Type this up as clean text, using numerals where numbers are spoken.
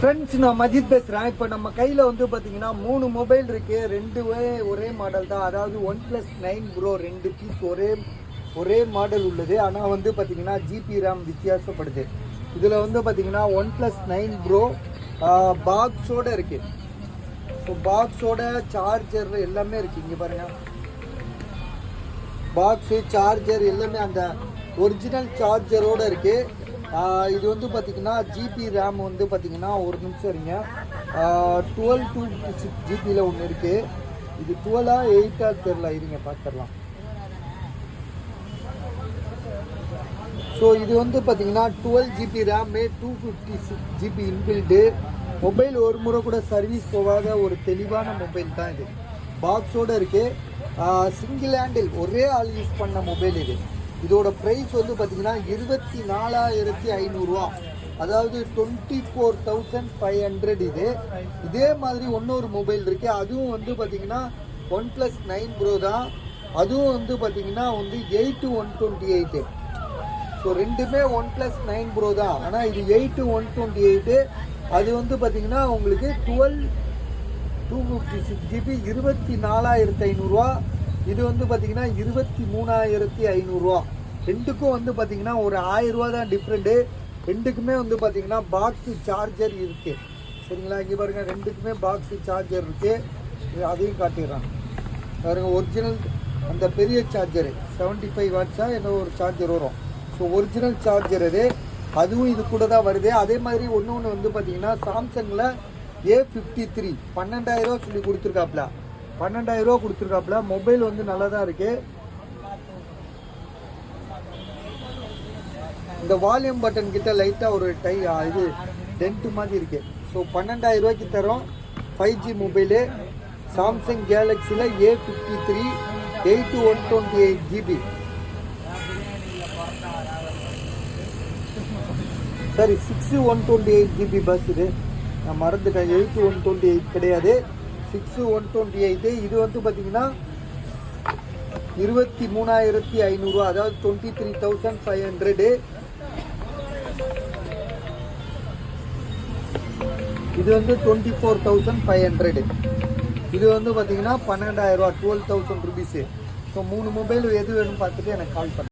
Friends, நான் மஜித் பேசுகிறேன். இப்போ நம்ம கையில் வந்து பார்த்தீங்கன்னா 3 மொபைல் இருக்குது. ரெண்டுமே ஒரே மாடல் தான். அதாவது OnePlus 9 Pro 2 பீஸ் ஒரே மாடல் உள்ளது. ஆனால் வந்து பார்த்தீங்கன்னா ஜிபி ரேம் வித்தியாசப்படுது. இதில் வந்து பார்த்தீங்கன்னா OnePlus 9 Pro பாக்ஸோடு இருக்குது. ஸோ பாக்ஸோட சார்ஜர் எல்லாமே இருக்குது. இங்கே பாருங்கள், பாக்ஸு சார்ஜர் எல்லாமே அந்த ஒரிஜினல் சார்ஜரோடு இருக்குது. இது வந்து பார்த்திங்கன்னா ஜிபி ரேம் வந்து பார்த்திங்கன்னா, ஒரு நிமிஷம் இருங்க, 12 to 6 ஜிபியில் ஒன்று இருக்குது. இது 12 8 தெரில, இருங்க பார்த்துடலாம். ஸோ இது வந்து பார்த்திங்கன்னா 12 GB RAM, 256 GB inbuilt. Mobile ஒரு முறை கூட சர்வீஸ் போகாத ஒரு தெளிவான மொபைல் தான் இது. பாக்ஸோடு இருக்குது. சிங்கிள் ஹேண்டில், ஒரே ஆள் யூஸ் பண்ண மொபைல் இது. இதோட ப்ரைஸ் வந்து பார்த்திங்கன்னா 24,500 அதாவது 24,500. இதே மாதிரி இன்னொரு மொபைல் இருக்குது. அதுவும் வந்து பார்த்திங்கன்னா OnePlus 9 Pro தான். அதுவும் வந்து பார்த்திங்கன்னா 8/128. ஸோ ரெண்டுமே OnePlus 9 Pro தான். ஆனால் இது 8/128. அது வந்து பார்த்திங்கன்னா உங்களுக்கு 256 ஜிபி 24,500. இது வந்து பார்த்தீங்கன்னா 23,500. ரெண்டுக்கும் வந்து பார்த்தீங்கன்னா ஒரு 1000 ரூபா தான் டிஃப்ரெண்ட்டு. ரெண்டுக்குமே வந்து பார்த்தீங்கன்னா பாக்ஸு சார்ஜர் இருக்குது. சரிங்களா, இங்கே பாருங்கள், ரெண்டுக்குமே பாக்ஸு சார்ஜர் இருக்குது. அதையும் காட்டிடுறான் பாருங்கள். ஒரிஜினல் அந்த பெரிய சார்ஜரு 75 வாட்ஸாக என்ன ஒரு சார்ஜர் வரும். ஸோ ஒரிஜினல் சார்ஜர் இது. அதுவும் இது கூட தான் வருது. அதே மாதிரி ஒன்று வந்து பார்த்தீங்கன்னா சாம்சங்கில் A53 12,000 சொல்லி கொடுத்துருக்காப்புல. 12,000 கொடுத்துருக்காப்புல. மொபைல் வந்து நல்லா தான் இருக்குது. இந்த வால்யூம் பட்டன் கிட்ட லைட்டாக ஒரு இது டென்ட் மாதிரி இருக்குது. ஸோ 12,000 தரோம். 5G mobile Samsung கேலக்ஸியில் A53 8/128 GB. சரி, 6/128 ஜிபி பஸ். இது நான் மறந்துட்டேன், 8/128 கிடையாது, 6/128. இது வந்து பார்த்தீங்கன்னா 23,500, அதாவது 23,500. இது வந்து 24,500. இது வந்து பார்த்தீங்கன்னா 12,000, 12,000 ருபீஸு. ஸோ 3 மொபைல் எது வேணும்னு பார்த்துட்டு எனக்கு கால் பண்ணு.